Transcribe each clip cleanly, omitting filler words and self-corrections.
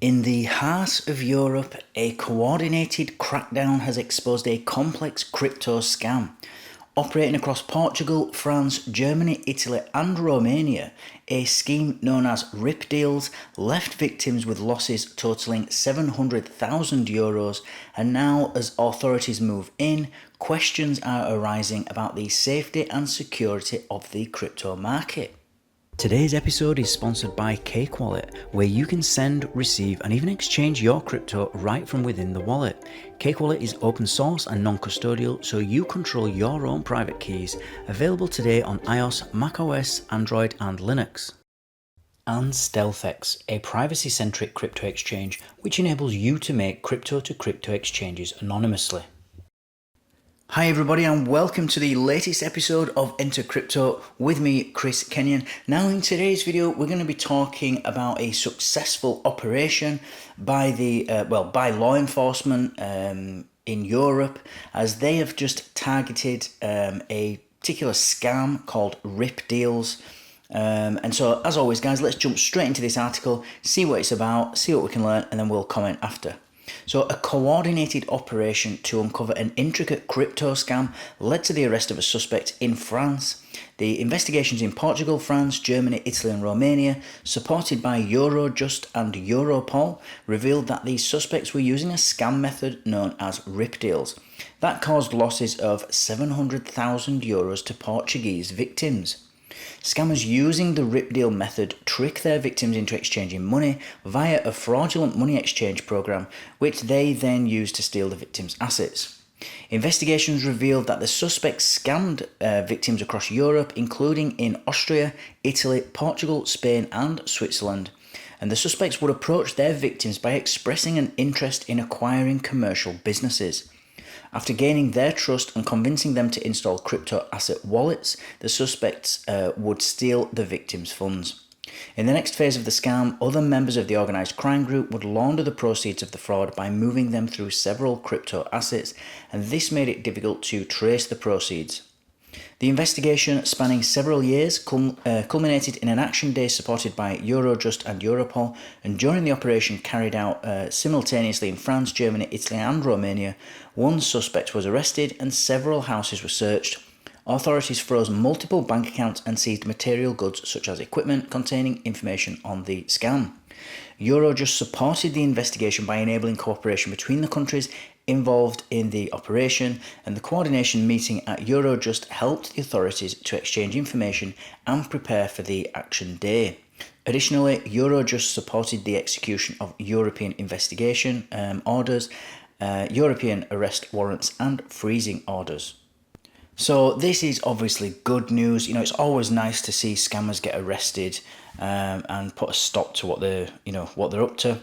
In the heart of Europe, a coordinated crackdown has exposed a complex crypto scam. Operating across Portugal, France, Germany, Italy, and Romania, a scheme known as RIP deals left victims with losses totaling €700,000, and now, as authorities move in, questions are arising about the safety and security of the crypto market. Today's episode is sponsored by Cake Wallet, where you can send, receive, and even exchange your crypto right from within the wallet. Cake Wallet is open source and non-custodial, so you control your own private keys. Available today on iOS, macOS, Android, and Linux. And StealthEX, a privacy-centric crypto exchange which enables you to make crypto-to-crypto exchanges anonymously. Hi everybody, and welcome to the latest episode of Enter Crypto with me, Chris Kenyon. Now in today's video we're going to be talking about a successful operation by by law enforcement in Europe, as they have just targeted a particular scam called RIP deals. And so, as always guys, let's jump straight into this article, see what it's about, see what we can learn, and then we'll comment after. So, a coordinated operation to uncover an intricate crypto scam led to the arrest of a suspect in France. The investigations in Portugal, France, Germany, Italy and Romania, supported by Eurojust and Europol, revealed that these suspects were using a scam method known as RIP deals. That caused losses of €700,000 to Portuguese victims. Scammers using the RIP deal method trick their victims into exchanging money via a fraudulent money exchange program, which they then use to steal the victims' assets. Investigations revealed that the suspects scammed victims across Europe, including in Austria, Italy, Portugal, Spain and Switzerland. And the suspects would approach their victims by expressing an interest in acquiring commercial businesses. After gaining their trust and convincing them to install crypto asset wallets, the suspects would steal the victims' funds. In the next phase of the scam, other members of the organised crime group would launder the proceeds of the fraud by moving them through several crypto assets, and this made it difficult to trace the proceeds. The investigation, spanning several years, culminated in an action day supported by Eurojust and Europol, and during the operation carried out simultaneously in France, Germany, Italy and Romania, one suspect was arrested and several houses were searched. Authorities froze multiple bank accounts and seized material goods such as equipment containing information on the scam. Eurojust supported the investigation by enabling cooperation between the countries involved in the operation, and the coordination meeting at Eurojust helped the authorities to exchange information and prepare for the action day. Additionally, Eurojust supported the execution of European investigation orders, European arrest warrants and freezing orders. So this is obviously good news. You know, it's always nice to see scammers get arrested and put a stop to what they're up to.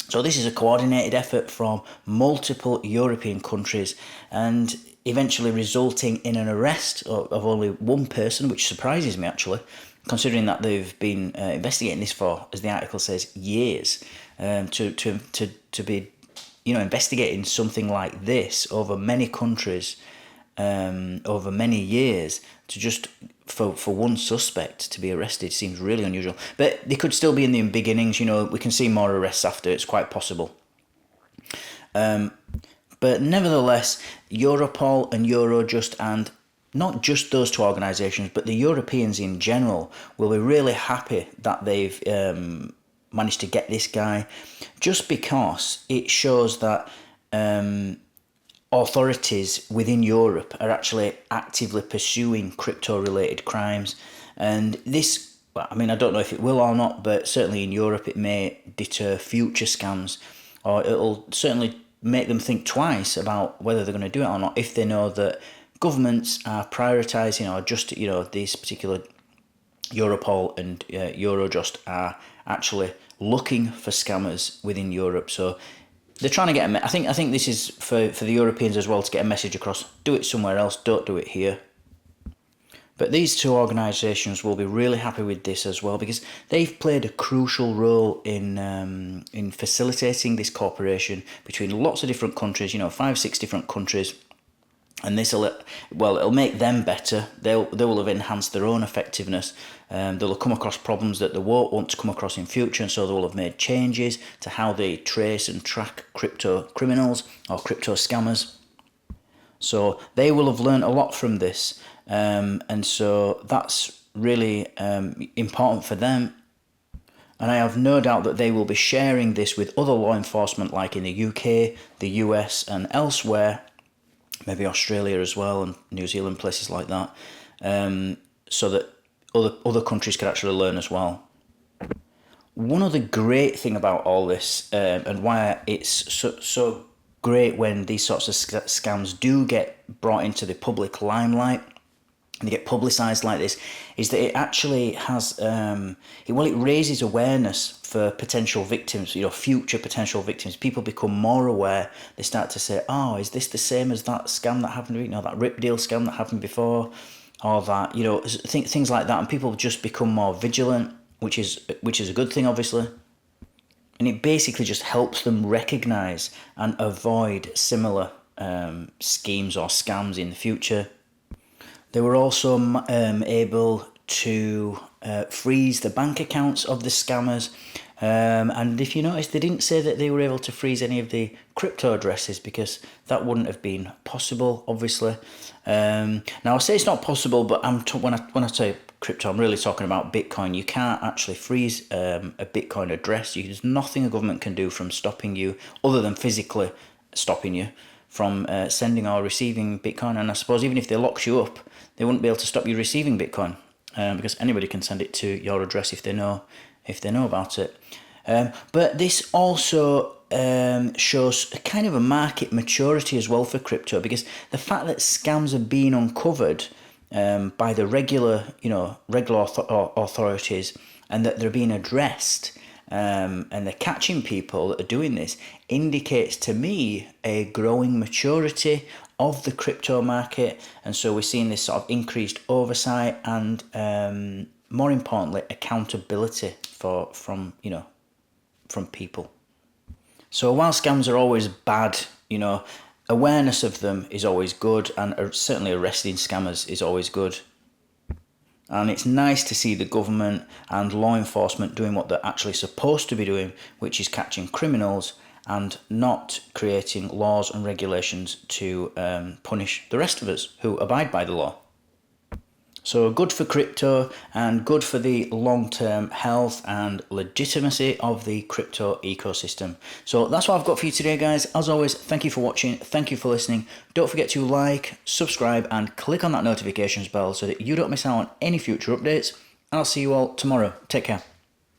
So this is a coordinated effort from multiple European countries, and eventually resulting in an arrest of only one person, which surprises me actually, considering that they've been investigating this for, as the article says, years. To be, investigating something like this over many countries, over many years, to just for one suspect to be arrested seems really unusual. But they could still be in the beginnings. We can see more arrests after. It's quite possible. But nevertheless, Europol and Eurojust, and not just those two organisations, but the Europeans in general, will be really happy that they've managed to get this guy, just because it shows that authorities within Europe are actually actively pursuing crypto-related crimes. And this, I don't know if it will or not, but certainly in Europe it may deter future scams, or it'll certainly make them think twice about whether they're going to do it or not, if they know that governments are prioritising, or just, these particular Europol and Eurojust are actually looking for scammers within Europe. So they're trying to get I think this is for the Europeans as well, to get a message across. Do it somewhere else, don't do it here. But these two organisations will be really happy with this as well, because they've played a crucial role in facilitating this cooperation between lots of different countries, 5-6 different countries, And it'll make them better. They will have enhanced their own effectiveness. They'll have come across problems that they won't want to come across in future, and so they will have made changes to how they trace and track crypto criminals or crypto scammers. So they will have learned a lot from this, and so that's really important for them. And I have no doubt that they will be sharing this with other law enforcement, like in the UK, the US, and elsewhere, maybe Australia as well, and New Zealand, places like that, so that other countries could actually learn as well. One other great thing about all this, and why it's so great when these sorts of scams do get brought into the public limelight and they get publicised like this, is that it actually has, it raises awareness for potential victims, future potential victims. People become more aware. They start to say, oh, is this the same as that scam that happened, that rip deal scam that happened before? Or that, things like that. And people just become more vigilant, which is a good thing, obviously. And it basically just helps them recognise and avoid similar schemes or scams in the future. They were also able to freeze the bank accounts of the scammers. And if you notice, they didn't say that they were able to freeze any of the crypto addresses, because that wouldn't have been possible, obviously. Now, I say it's not possible, but when I say crypto, I'm really talking about Bitcoin. You can't actually freeze a Bitcoin address. There's nothing a government can do from stopping you, other than physically stopping you from sending or receiving Bitcoin. And I suppose even if they locked you up, they wouldn't be able to stop you receiving Bitcoin, because anybody can send it to your address if they know about it. But this also shows a kind of a market maturity as well for crypto, because the fact that scams are being uncovered by the regular authorities, and that they're being addressed, and they're catching people that are doing this, indicates to me a growing maturity of the crypto market. And so we're seeing this sort of increased oversight and more importantly, accountability from people. So while scams are always bad, awareness of them is always good, and certainly arresting scammers is always good. And it's nice to see the government and law enforcement doing what they're actually supposed to be doing, which is catching criminals and not creating laws and regulations to punish the rest of us who abide by the law. So good for crypto, and good for the long-term health and legitimacy of the crypto ecosystem. So that's what I've got for you today, guys. As always, thank you for watching. Thank you for listening. Don't forget to like, subscribe, and click on that notifications bell so that you don't miss out on any future updates. And I'll see you all tomorrow. Take care.